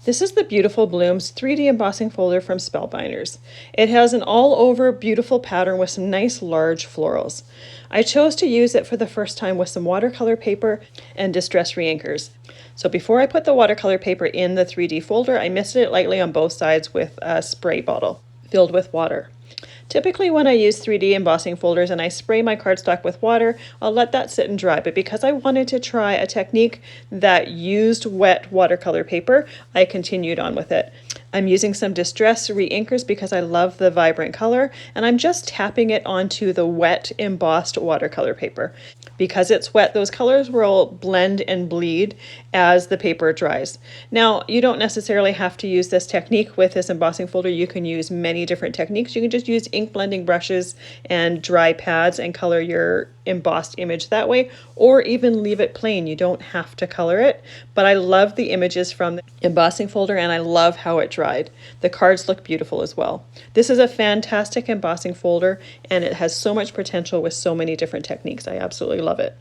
This is the Beautiful Blooms 3D embossing folder from Spellbinders. It has an all-over beautiful pattern with some nice large florals. I chose to use it for the first time with some watercolor paper and distress reinkers. So before I put the watercolor paper in the 3D folder, I misted it lightly on both sides with a spray bottle filled with water. Typically when I use 3D embossing folders and I spray my cardstock with water, I'll let that sit and dry. But because I wanted to try a technique that used wet watercolor paper, I continued on with it. I'm using some distress reinkers because I love the vibrant color, and I'm just tapping it onto the wet embossed watercolor paper. Because it's wet, those colors will blend and bleed as the paper dries. Now, you don't necessarily have to use this technique with this embossing folder. You can use many different techniques. You can just use ink blending brushes and dry pads and color your embossed image that way, or even leave it plain. You don't have to color it, but I love the images from the embossing folder and I love how it dried. The cards look beautiful as well. This is a fantastic embossing folder and it has so much potential with so many different techniques. I absolutely love it.